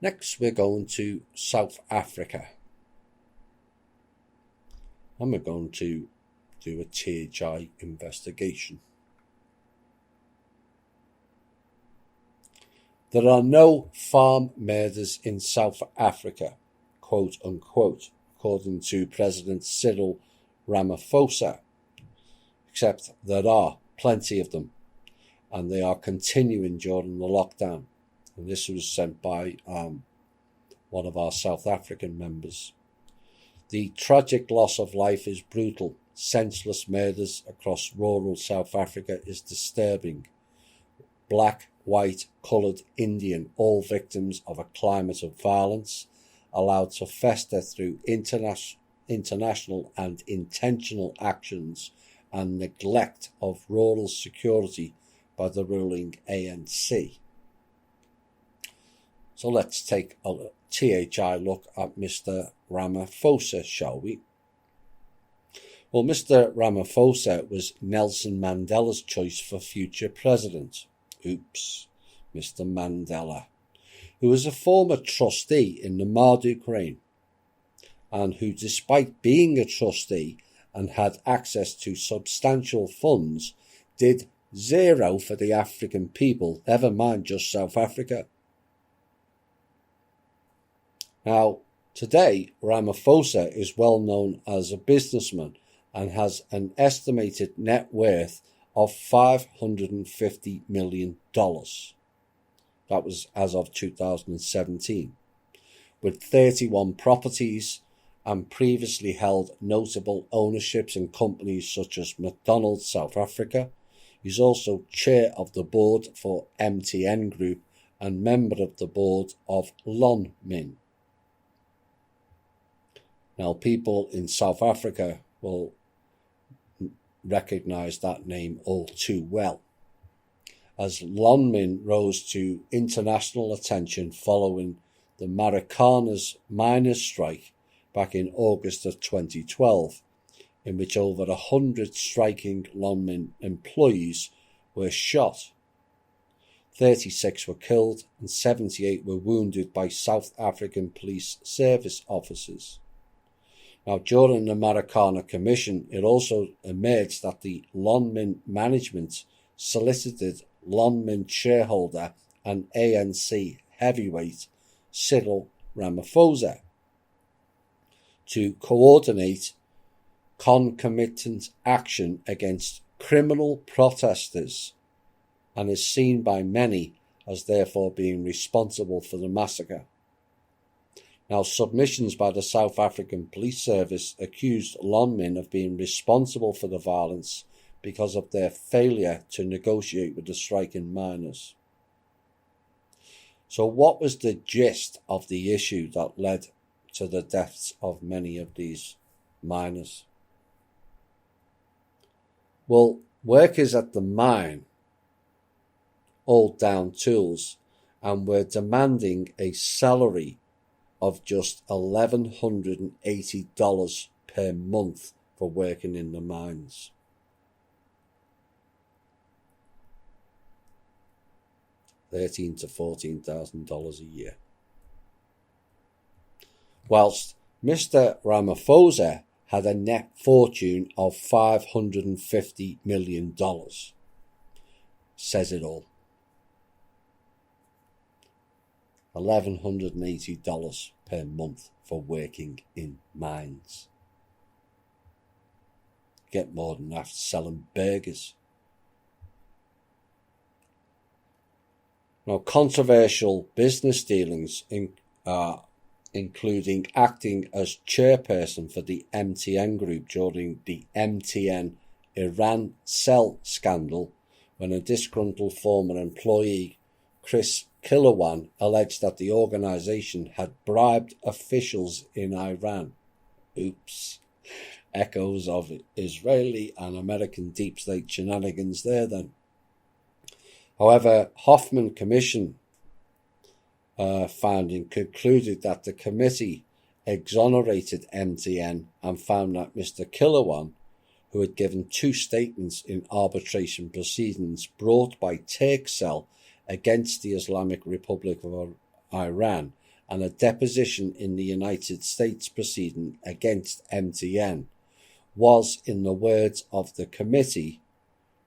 Next, we're going to South Africa. And we're going to do a THI investigation. There are no farm murders in South Africa, quote unquote, according to President Cyril Ramaphosa, except there are plenty of them, and they are continuing during the lockdown. And this was sent by one of our South African members. The tragic loss of life is brutal. Senseless murders across rural South Africa is disturbing. Black, white, coloured, Indian, all victims of a climate of violence, allowed to fester through international and intentional actions and neglect of rural security by the ruling ANC. So let's take a THI look at Mr. Ramaphosa, shall we? Well, Mr. Ramaphosa was Nelson Mandela's choice for future president. Oops, Mr. Mandela, who was a former trustee in the Marduk reign, and who, despite being a trustee and had access to substantial funds, did zero for the African people, never mind just South Africa. Now, today, Ramaphosa is well known as a businessman and has an estimated net worth of $550 million. That was as of 2017, with 31 properties and previously held notable ownerships in companies such as McDonald's South Africa. He's also chair of the board for MTN Group and member of the board of Lonmin. Now, people in South Africa will recognise that name all too well, as Lonmin rose to international attention following the Marikana's miners' strike back in August of 2012, in which over 100 striking Lonmin employees were shot. 36 were killed and 78 were wounded by South African police service officers. Now, during the Marikana Commission, it also emerged that the Lonmin management solicited Lonmin shareholder and ANC heavyweight Cyril Ramaphosa to coordinate concomitant action against criminal protesters, and is seen by many as therefore being responsible for the massacre. Now, submissions by the South African Police Service accused Lonmin of being responsible for the violence because of their failure to negotiate with the striking miners. So what was the gist of the issue that led to the deaths of many of these miners? Well, workers at the mine all down tools and were demanding a salary of just $1,180 per month for working in the mines. $13,000 to $14,000 a year. Whilst Mr. Ramaphosa had a net fortune of $550 million. Says it all. $1,180 per month for working in mines. Get more than that selling burgers. Now, controversial business dealings including acting as chairperson for the MTN Group during the MTN Iran cell scandal, when a disgruntled former employee, Chris Kilowan, alleged that the organisation had bribed officials in Iran. Oops. Echoes of Israeli and American deep state shenanigans there then. However, Hoffman Commission finding concluded that the committee exonerated MTN and found that Mr. Kilowan, who had given two statements in arbitration proceedings brought by Turkcell against the Islamic Republic of Iran and a deposition in the United States proceeding against MTN was, in the words of the committee,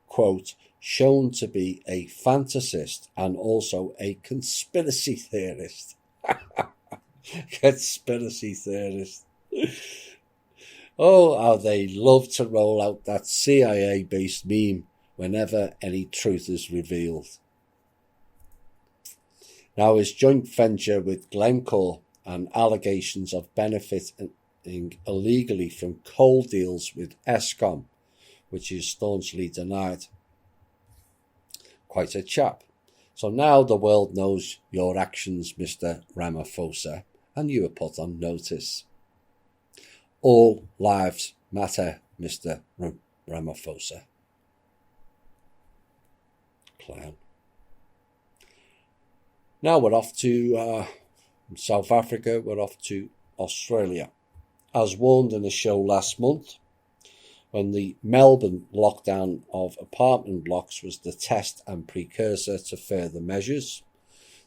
quote, shown to be a fantasist and also a conspiracy theorist. Conspiracy theorist. Oh, how they love to roll out that CIA-based meme whenever any truth is revealed. Now, his joint venture with Glencore and allegations of benefiting illegally from coal deals with Eskom, which is staunchly denied. Quite a chap. So now the world knows your actions, Mr. Ramaphosa, and you are put on notice. All lives matter, Mr. Ramaphosa. Clown. Now we're off to South Africa, we're off to Australia. As warned in a show last month, when the Melbourne lockdown of apartment blocks was the test and precursor to further measures,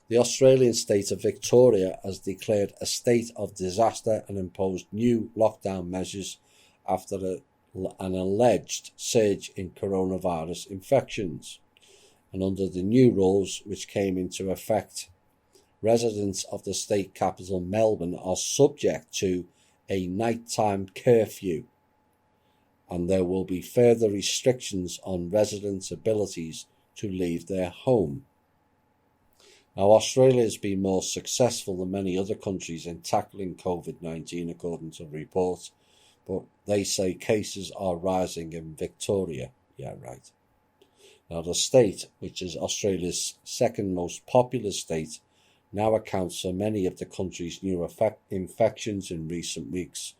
the Australian state of Victoria has declared a state of disaster and imposed new lockdown measures after an alleged surge in coronavirus infections. And under the new rules, which came into effect, residents of the state capital Melbourne are subject to a nighttime curfew, and there will be further restrictions on residents' abilities to leave their home. Now, Australia has been more successful than many other countries in tackling COVID-19, according to the report, but they say cases are rising in Victoria. Yeah, right. Now, the state, which is Australia's second most populous state, now accounts for many of the country's new infections in recent weeks,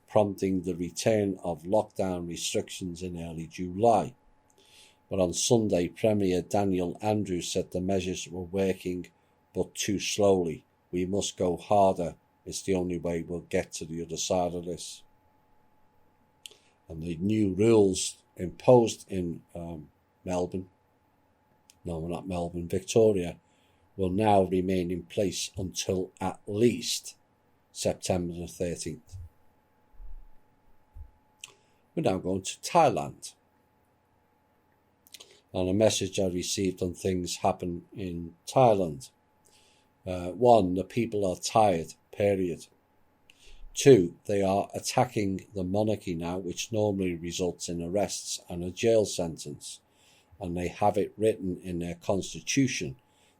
prompting the return of lockdown restrictions in early July. But on Sunday, Premier Daniel Andrews said the measures were working, but too slowly. We must go harder. It's the only way we'll get to the other side of this. And the new rules imposed in Victoria, will now remain in place until at least September the 13th. We're now going to Thailand. And a message I received on things happen in Thailand. 1, the people are tired, period. 2, they are attacking the monarchy now, which normally results in arrests and a jail sentence. And they have it written in their constitution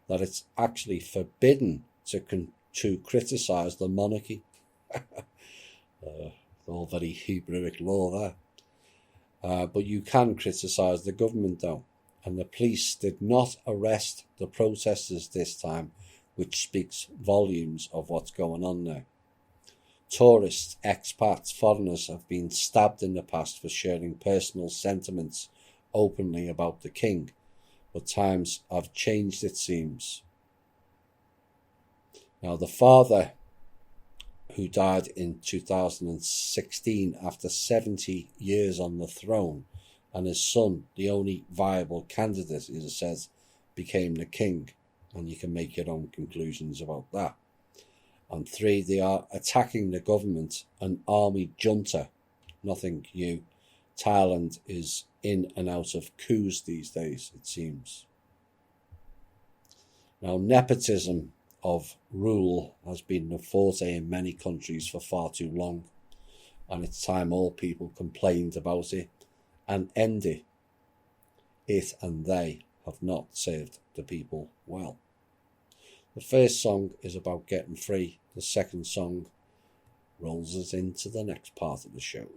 that it's actually forbidden to criticise the monarchy. All very Hebrewic law there. But you can criticise the government though. And the police did not arrest the protesters this time, which speaks volumes of what's going on now. Tourists, expats, foreigners have been stabbed in the past for sharing personal sentiments openly about the king, but times have changed, it seems. Now, the father, who died in 2016 after 70 years on the throne, and his son, the only viable candidate, it says, became the king, and you can make your own conclusions about that. And 3, they are attacking the government, an army junta. Nothing new. Thailand is in and out of coups these days, it seems. Now, nepotism of rule has been the forte in many countries for far too long, and it's time all people complained about it and end it. It and they have not served the people well. The first song is about getting free. The second song rolls us into the next part of the show.